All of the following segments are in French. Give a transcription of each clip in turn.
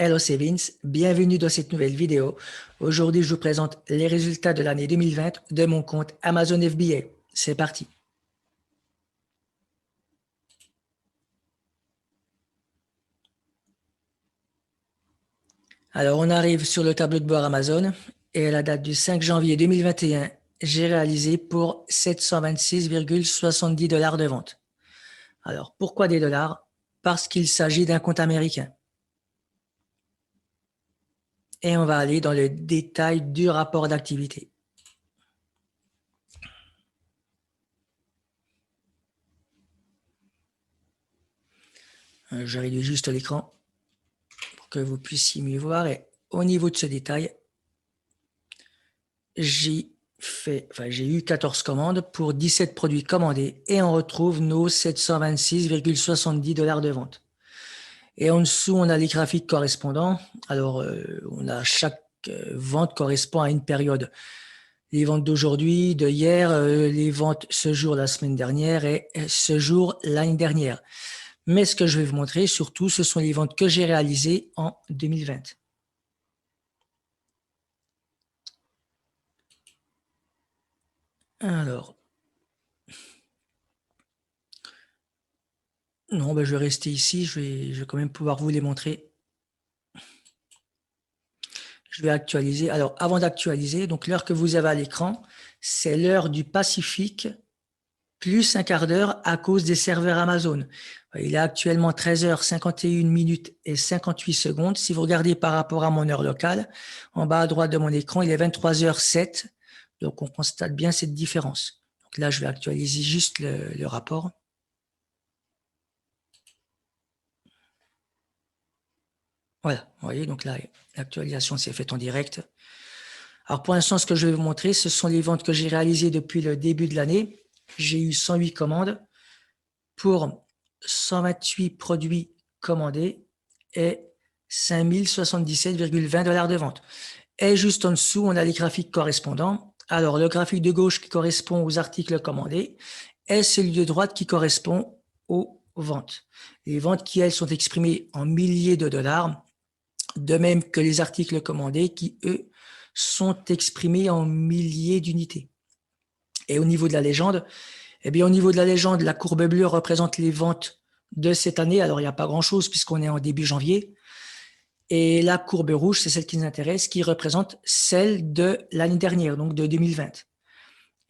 Hello c'est Vince, bienvenue dans cette nouvelle vidéo. Aujourd'hui, je vous présente les résultats de l'année 2020 de mon compte Amazon FBA. C'est parti. Alors, on arrive sur le tableau de bord Amazon et à la date du 5 janvier 2021, j'ai réalisé pour 726,70 $ de vente. Alors, pourquoi des dollars? Parce qu'il s'agit d'un compte américain. Et on va aller dans le détail du rapport d'activité. Je réduis juste l'écran pour que vous puissiez mieux voir. Et au niveau de ce détail, j'ai eu 14 commandes pour 17 produits commandés et on retrouve nos 726,70 $ de vente. Et en dessous, on a les graphiques correspondants. Alors, on a chaque vente correspond à une période. Les ventes d'aujourd'hui, de hier, les ventes ce jour la semaine dernière et ce jour l'année dernière. Mais ce que je vais vous montrer surtout, ce sont les ventes que j'ai réalisées en 2020. Alors, non, ben je vais rester ici, je vais quand même pouvoir vous les montrer. Je vais actualiser. Alors, avant d'actualiser, donc l'heure que vous avez à l'écran, c'est l'heure du Pacifique, plus un quart d'heure à cause des serveurs Amazon. Il est actuellement 13h51 et 58 secondes. Si vous regardez par rapport à mon heure locale, en bas à droite de mon écran, il est 23h07. Donc, on constate bien cette différence. Donc là, je vais actualiser juste le rapport. Voilà, vous voyez, donc là, l'actualisation s'est faite en direct. Alors pour l'instant, ce que je vais vous montrer, ce sont les ventes que j'ai réalisées depuis le début de l'année. J'ai eu 108 commandes pour 128 produits commandés et 5077,20 $ de vente. Et juste en dessous, on a les graphiques correspondants. Alors le graphique de gauche qui correspond aux articles commandés et celui de droite qui correspond aux ventes. Les ventes qui, elles, sont exprimées en milliers de dollars, de même que les articles commandés qui, eux, sont exprimés en milliers d'unités. Et au niveau de la légende, eh bien, au niveau de la légende, la courbe bleue représente les ventes de cette année. Alors, il n'y a pas grand-chose puisqu'on est en début janvier. Et la courbe rouge, c'est celle qui nous intéresse, qui représente celle de l'année dernière, donc de 2020.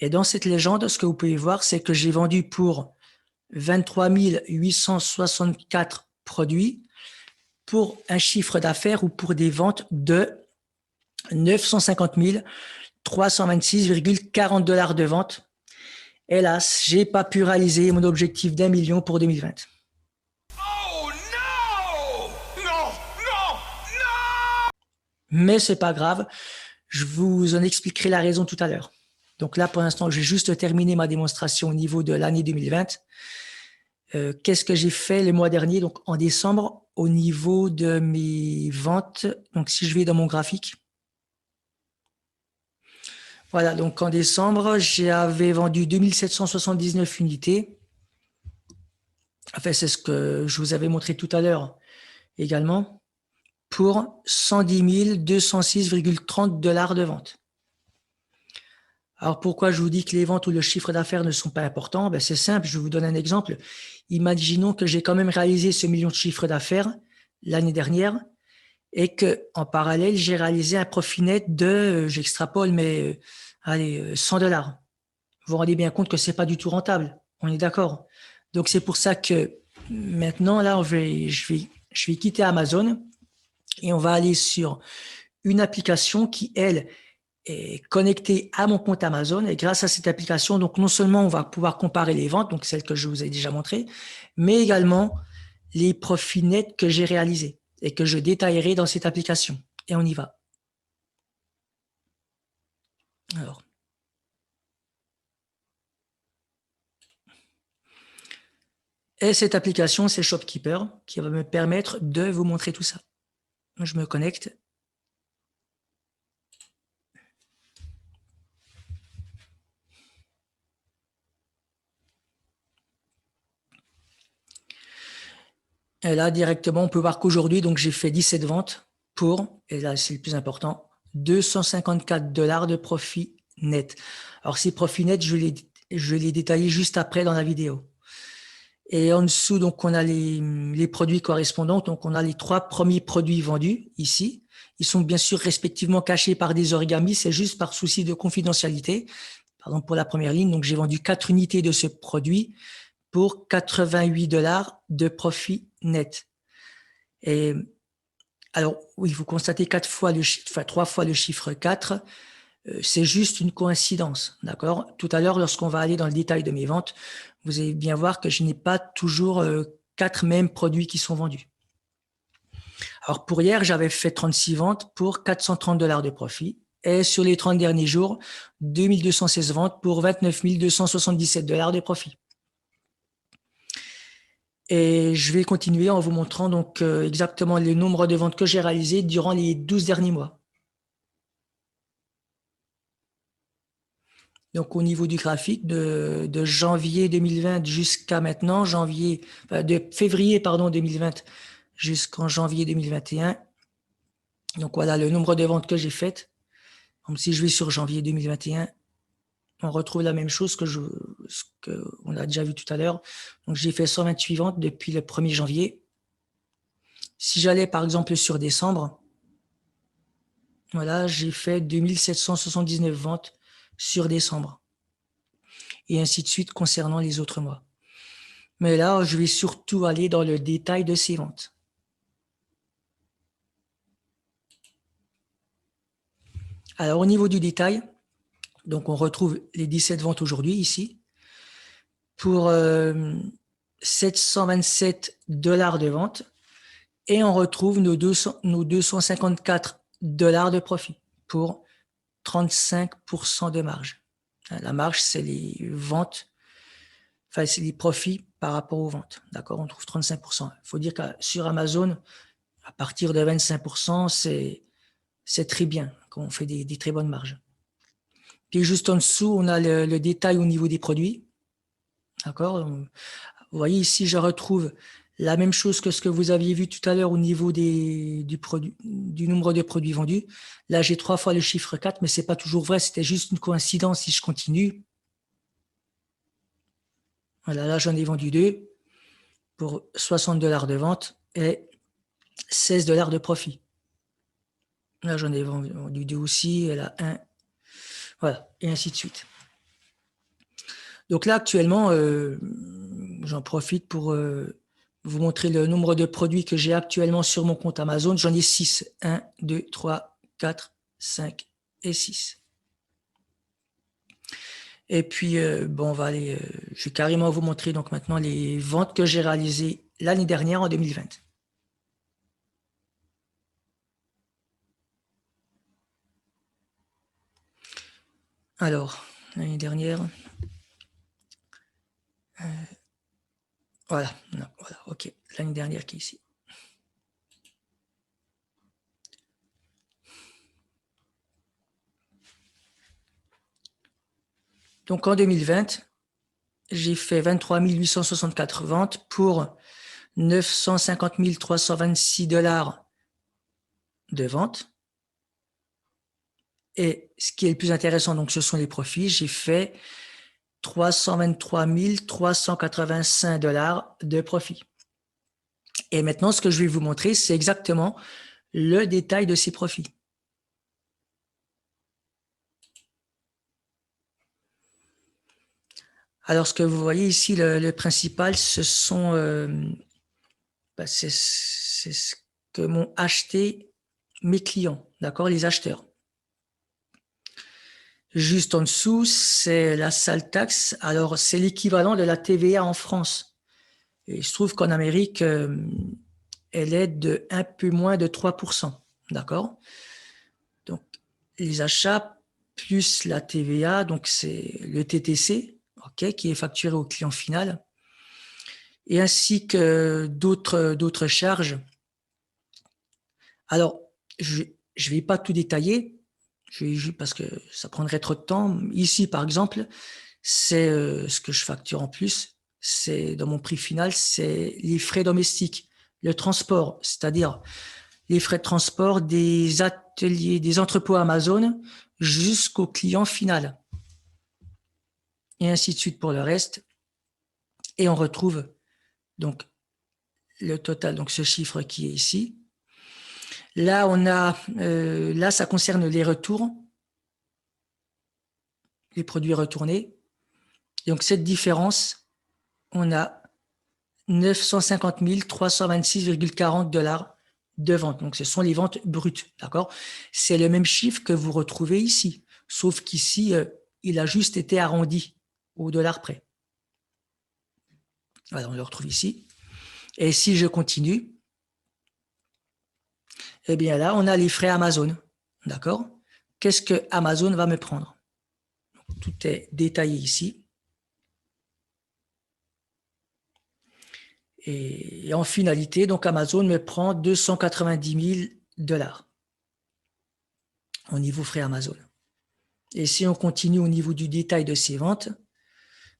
Et dans cette légende, ce que vous pouvez voir, c'est que j'ai vendu pour 23 864 produits pour un chiffre d'affaires ou pour des ventes de 950 326,40 $ de vente. Hélas, j'ai pas pu réaliser mon objectif d'1 million pour 2020. Oh non! Non! Non! Non! Mais c'est pas grave, je vous en expliquerai la raison tout à l'heure. Donc là, pour l'instant, j'ai juste terminé ma démonstration au niveau de l'année 2020. Qu'est-ce que j'ai fait le mois dernier, donc en décembre, au niveau de mes ventes? Donc si je vais dans mon graphique, voilà, donc en décembre, j'avais vendu 2779 unités. Enfin, c'est ce que je vous avais montré tout à l'heure également, pour 110 206,30 $ de vente. Alors pourquoi je vous dis que les ventes ou le chiffre d'affaires ne sont pas importants? Ben, c'est simple, je vous donne un exemple. Imaginons que j'ai quand même réalisé ce million de chiffre d'affaires l'année dernière et que en parallèle, j'ai réalisé un profit net de, j'extrapole, mais allez, 100 $. Vous vous rendez bien compte que c'est pas du tout rentable. On est d'accord. Donc c'est pour ça que maintenant, là, je vais quitter Amazon et on va aller sur une application qui, elle, est connectée à mon compte Amazon. Et grâce à cette application, donc non seulement on va pouvoir comparer les ventes, donc celles que je vous ai déjà montrées, mais également les profits nets que j'ai réalisés et que je détaillerai dans cette application. Et on y va. Alors, et cette application, c'est Shopkeeper, qui va me permettre de vous montrer tout ça. Je me connecte. Et là, directement, on peut voir qu'aujourd'hui, donc j'ai fait 17 ventes pour, et là, c'est le plus important, $254 de profit net. Alors, ces profits nets, je l'ai détaillé juste après dans la vidéo. Et en dessous, donc, on a les produits correspondants. Donc, on a les 3 premiers produits vendus ici. Ils sont bien sûr respectivement cachés par des origamis. C'est juste par souci de confidentialité. Par exemple, pour la première ligne, donc j'ai vendu 4 unités de ce produit pour $88 de profit net. Et alors, oui, vous constatez 3 fois le chiffre 4. C'est juste une coïncidence, d'accord? Tout à l'heure, lorsqu'on va aller dans le détail de mes ventes, vous allez bien voir que je n'ai pas toujours 4 mêmes produits qui sont vendus. Alors, pour hier, j'avais fait 36 ventes pour $430 de profit. Et sur les 30 derniers jours, 2216 ventes pour $29 277 de profit. Et je vais continuer en vous montrant donc exactement le nombre de ventes que j'ai réalisées durant les 12 derniers mois. Donc, au niveau du graphique, de janvier 2020 jusqu'à maintenant, de février 2020 jusqu'en janvier 2021. Donc, voilà le nombre de ventes que j'ai faites. Donc, si je vais sur janvier 2021, on retrouve la même chose ce qu'on a déjà vu tout à l'heure. Donc, j'ai fait 128 ventes depuis le 1er janvier. Si j'allais, par exemple, sur décembre, voilà, j'ai fait 2779 ventes sur décembre. Et ainsi de suite concernant les autres mois. Mais là, je vais surtout aller dans le détail de ces ventes. Alors, au niveau du détail, donc on retrouve les 17 ventes aujourd'hui, ici, pour $727 de vente, et on retrouve nos $254 de profit pour 35% de marge. La marge, c'est les ventes, enfin, c'est les profits par rapport aux ventes. D'accord? On trouve 35%. Il faut dire que sur Amazon, à partir de 25%, c'est très bien, quand on fait des très bonnes marges. Puis juste en dessous, on a le détail au niveau des produits. D'accord? Vous voyez ici, je retrouve la même chose que ce que vous aviez vu tout à l'heure au niveau du nombre de produits vendus. Là, j'ai 3 fois le chiffre 4, mais c'est pas toujours vrai. C'était juste une coïncidence si je continue. Voilà, là, j'en ai vendu 2 pour $60 de vente et $16 de profit. Là, j'en ai vendu 2 aussi, et là, 1. Voilà, et ainsi de suite. Donc là, actuellement, j'en profite pour vous montrer le nombre de produits que j'ai actuellement sur mon compte Amazon. J'en ai 6. 1, 2, 3, 4, 5 et 6. Et puis, bon, je vais carrément vous montrer donc maintenant les ventes que j'ai réalisées l'année dernière en 2020. Alors, l'année dernière, voilà, ok, l'année dernière qui est ici. Donc en 2020, j'ai fait 23 864 ventes pour 950 326 $ de vente. Et ce qui est le plus intéressant, donc, ce sont les profits. J'ai fait 323 385 $ de profit. Et maintenant, ce que je vais vous montrer, c'est exactement le détail de ces profits. Alors, ce que vous voyez ici, le principal, ce sont, c'est ce que m'ont acheté mes clients, d'accord, les acheteurs. Juste en dessous, c'est la sale taxe. Alors, c'est l'équivalent de la TVA en France. Et il se trouve qu'en Amérique, elle est de un peu moins de 3%. D'accord? Donc, les achats plus la TVA, donc c'est le TTC, ok, qui est facturé au client final, et ainsi que d'autres charges. Alors, je ne vais pas tout détailler, parce que ça prendrait trop de temps. Ici, par exemple, c'est ce que je facture en plus. C'est dans mon prix final, c'est les frais domestiques. le transport, c'est-à-dire les frais de transport des ateliers, des entrepôts Amazon jusqu'au client final. Et ainsi de suite pour le reste. Et on retrouve donc le total, donc ce chiffre qui est ici. Là, là, ça concerne les retours, les produits retournés. Donc, cette différence, on a 950 326,40 $ de vente. Donc, ce sont les ventes brutes, d'accord? C'est le même chiffre que vous retrouvez ici, sauf qu'ici, il a juste été arrondi au dollar près. Voilà, on le retrouve ici. Et si je continue, eh bien là, on a les frais Amazon, d'accord? Qu'est-ce que Amazon va me prendre? Tout est détaillé ici. Et en finalité, donc Amazon me prend 290 000 $ au niveau frais Amazon. Et si on continue au niveau du détail de ces ventes,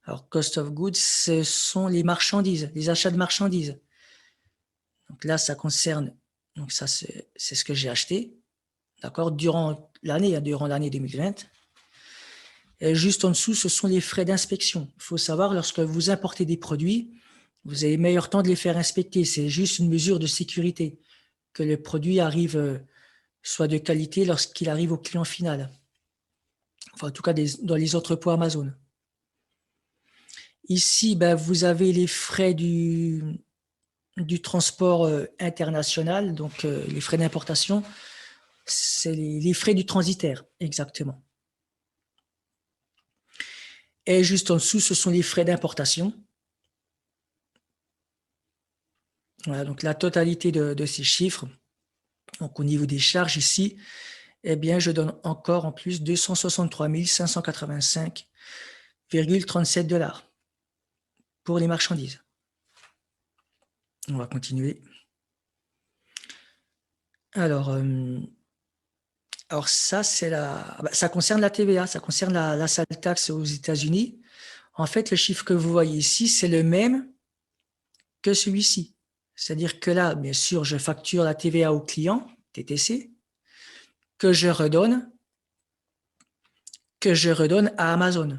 alors cost of goods, ce sont les marchandises, les achats de marchandises. Donc là, ça concerne, donc ça c'est ce que j'ai acheté, d'accord, durant l'année 2020. Et juste en dessous, ce sont les frais d'inspection. Il faut savoir, lorsque vous importez des produits, vous avez meilleur temps de les faire inspecter. C'est juste une mesure de sécurité, que le produit arrive, soit de qualité lorsqu'il arrive au client final. Enfin, en tout cas, dans les entrepôts Amazon. Ici, ben, vous avez les frais du transport international, donc les frais d'importation, c'est les frais du transitaire, exactement. Et juste en dessous, ce sont les frais d'importation. Voilà, donc la totalité de ces chiffres. Donc au niveau des charges ici, eh bien, je donne encore en plus 263 585,37 $ pour les marchandises. On va continuer. Alors ça, ça concerne la TVA, ça concerne la sale taxe aux États-Unis. En fait, le chiffre que vous voyez ici, c'est le même que celui-ci. C'est-à-dire que là, bien sûr, je facture la TVA au client, TTC, que je redonne à Amazon.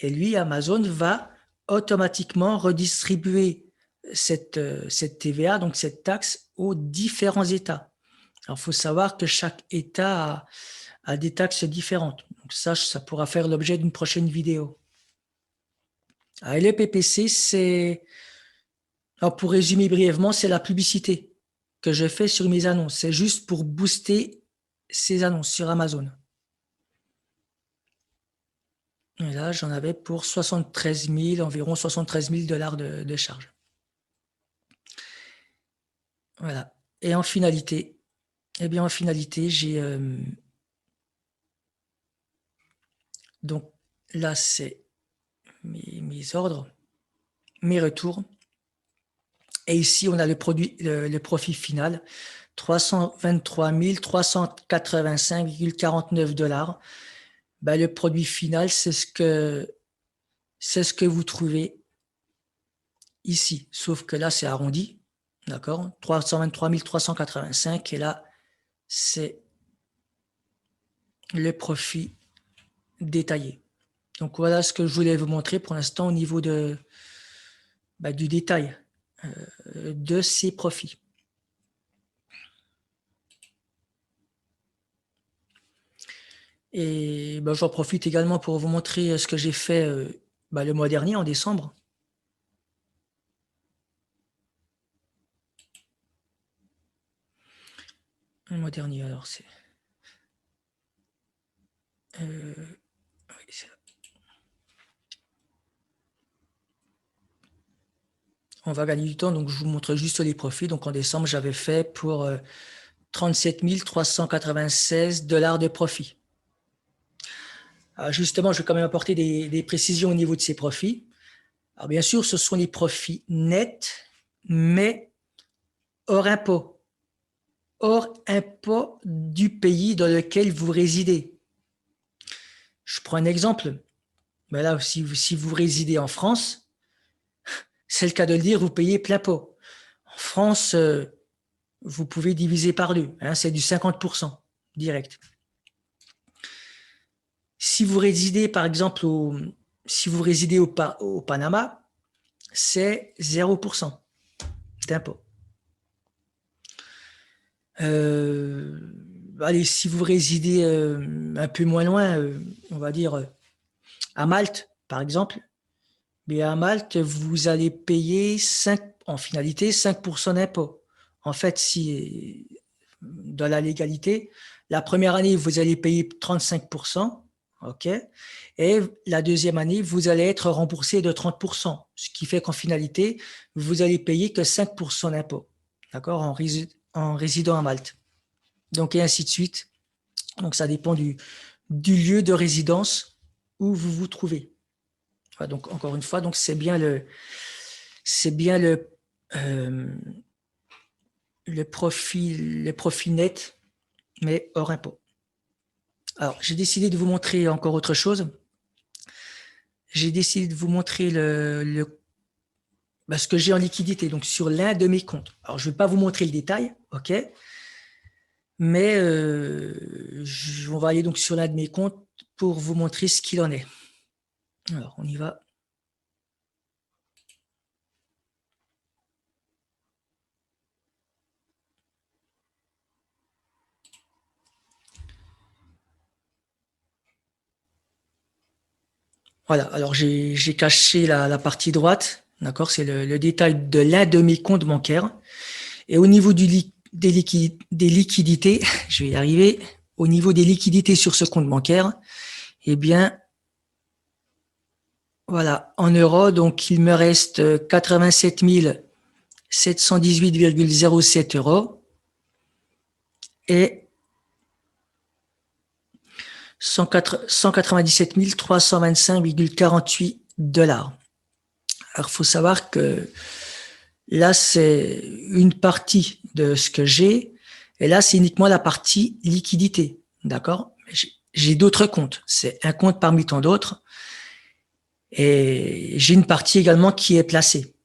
Et lui, Amazon va automatiquement redistribuer cette TVA, donc cette taxe, aux différents États. Alors, il faut savoir que chaque État a des taxes différentes. Donc ça pourra faire l'objet d'une prochaine vidéo. Et le PPC, alors pour résumer brièvement, c'est la publicité que je fais sur mes annonces. C'est juste pour booster ces annonces sur Amazon. Et là, j'en avais pour 73 000, environ 73 000 $ de charges. Voilà. Et en finalité, j'ai... donc là, c'est mes ordres, mes retours. Et ici, on a le profit final, 323 385,49 $. Ben, le produit final, c'est ce que vous trouvez ici. Sauf que là, c'est arrondi. D'accord, 323 385. Et là, c'est le profit détaillé. Donc, voilà ce que je voulais vous montrer pour l'instant au niveau du détail de ces profits. Et j'en profite également pour vous montrer ce que j'ai fait le mois dernier, en décembre. Le mois dernier, alors c'est... oui, c'est là. On va gagner du temps, donc je vous montre juste les profits. Donc en décembre, j'avais fait pour 37 396 $ de profit. Alors justement, je vais quand même apporter des précisions au niveau de ces profits. Alors bien sûr, ce sont les profits nets, mais hors impôt. Hors impôt du pays dans lequel vous résidez. Je prends un exemple. Mais là, si vous résidez en France, c'est le cas de le dire, vous payez plein pot. France, vous pouvez diviser par 2, hein, c'est du 50% direct. Si vous résidez, par exemple, au Panama, c'est 0% d'impôt. Allez, si vous résidez un peu moins loin, on va dire à Malte, par exemple, mais à Malte, vous allez payer en finalité 5% d'impôt. En fait, si dans la légalité, la première année, vous allez payer 35%, ok, et la deuxième année, vous allez être remboursé de 30%, ce qui fait qu'en finalité, vous allez payer que 5% d'impôt, d'accord, en résidant à Malte. Donc, et ainsi de suite. Donc, ça dépend du lieu de résidence où vous vous trouvez. Voilà, donc, encore une fois, donc c'est bien le profil net, mais hors impôt. Alors, j'ai décidé de vous montrer encore autre chose. J'ai décidé de vous montrer ce que j'ai en liquidité, donc sur l'un de mes comptes. Alors, je ne vais pas vous montrer le détail, ok, mais on va aller donc sur l'un de mes comptes pour vous montrer ce qu'il en est. Alors, on y va. Voilà, alors j'ai caché la partie droite, d'accord, c'est le détail de l'un de mes comptes bancaires. Et au niveau des liquidités, je vais y arriver, au niveau des liquidités sur ce compte bancaire, eh bien, voilà, en euros, donc il me reste 87 718,07 € et 197 325,48 $. Alors, il faut savoir que là, c'est une partie de ce que j'ai, et là, c'est uniquement la partie liquidité, d'accord? J'ai d'autres comptes, c'est un compte parmi tant d'autres, et j'ai une partie également qui est placée.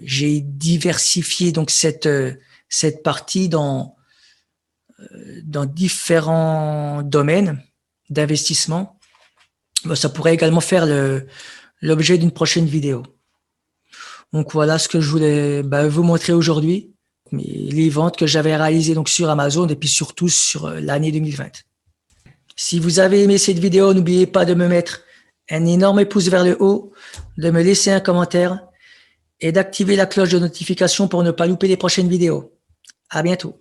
J'ai diversifié donc cette partie dans différents domaines d'investissement. Ça pourrait également faire l'objet d'une prochaine vidéo. Donc voilà ce que je voulais vous montrer aujourd'hui, les ventes que j'avais réalisées donc sur Amazon et puis surtout sur l'année 2020. Si vous avez aimé cette vidéo, n'oubliez pas de me mettre un énorme pouce vers le haut, de me laisser un commentaire et d'activer la cloche de notification pour ne pas louper les prochaines vidéos. À bientôt.